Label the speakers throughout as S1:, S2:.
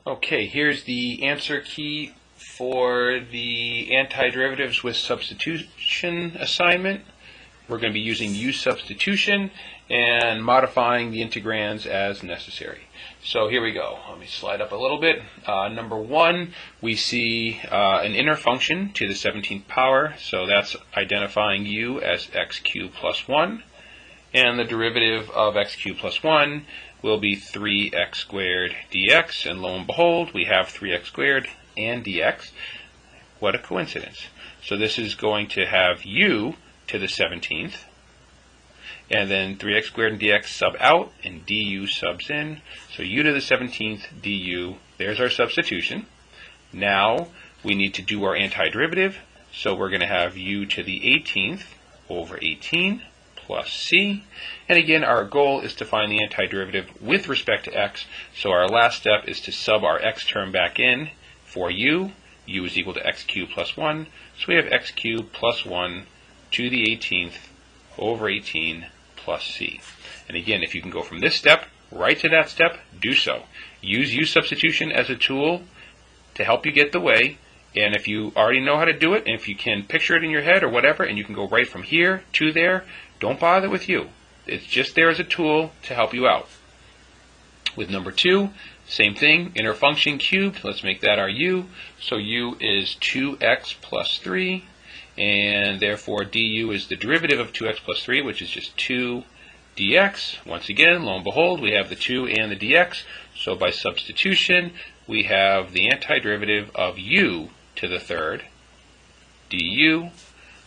S1: Okay, here's the answer key for the antiderivatives with substitution assignment. We're going to be using use substitution and modifying the integrands as necessary. So here we go. Let me slide up a little bit. Number one, we see an inner function to the 17th power. So that's identifying u as x cubed plus 1. And the derivative of x cubed plus 1 will be 3x squared dx. And lo and behold, we have 3x squared and dx. What a coincidence. So this is going to have u to the 17th. And then 3x squared and dx sub out, and du subs in. So u to the 17th du, there's our substitution. Now we need to do our antiderivative. So we're going to have u to the 18th over 18 plus c. And again, our goal is to find the antiderivative with respect to x. So our last step is to sub our x term back in for u. u is equal to x cubed plus 1. So we have x cubed plus 1 to the 18th over 18 plus c. And again, if you can go from this step right to that step, do so. Use use substitution as a tool to help you get the way. And if you already know how to do it, and if you can picture it in your head or whatever, and you can go right from here to there, don't bother with u. It's just there as a tool to help you out. With number 2, same thing, inner function cubed. Let's make that our u. So u is 2x plus 3. And therefore du is the derivative of 2x plus 3, which is just 2 dx. Once again, lo and behold, we have the 2 and the dx. So by substitution, we have the antiderivative of u to the third du,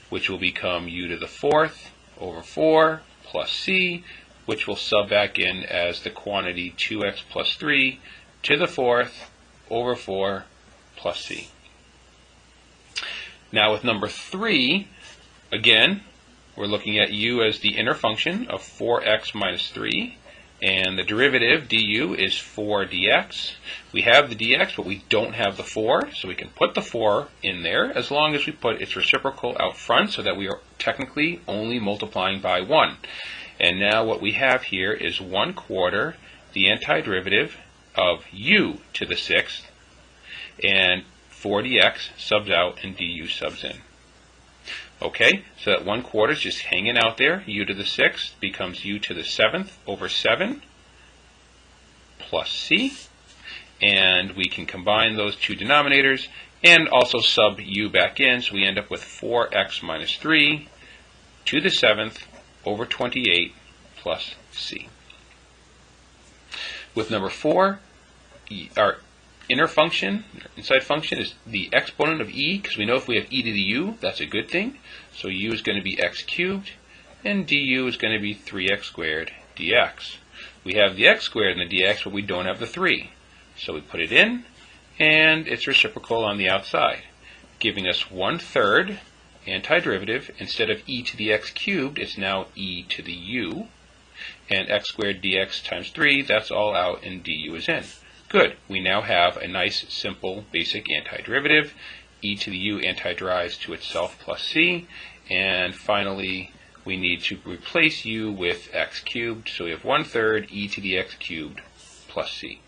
S1: which will become u to the fourth over 4 plus c, which will sub back in as the quantity 2x plus 3 to the fourth over 4 plus c. Now with number 3, again, we're looking at u as the inner function of 4x minus 3, and the derivative du is 4 dx. We have the dx, but we don't have the 4, so we can put the 4 in there as long as we put its reciprocal out front so that we are technically only multiplying by 1. And now what we have here is 1/4 the antiderivative of u to the 6th, and 4 dx subs out and du subs in. Okay, so that 1/4 is just hanging out there. U to the 6th becomes u to the 7th over 7 plus c. And we can combine those two denominators and also sub u back in. So we end up with 4x minus 3 to the 7th over 28 plus c. With number 4, our inner function, inside function, is the exponent of e, because we know if we have e to the u, that's a good thing. So u is going to be x cubed, and du is going to be 3x squared dx. We have the x squared and the dx, but we don't have the 3. So we put it in, and it's reciprocal on the outside, giving us 1/3 antiderivative. Instead of e to the x cubed, it's now e to the u, and x squared dx times 3, that's all out, and du is in. Good. We now have a nice, simple, basic antiderivative. E to the u antiderives to itself plus c. And finally, we need to replace u with x cubed. So we have 1/3 e to the x cubed plus c.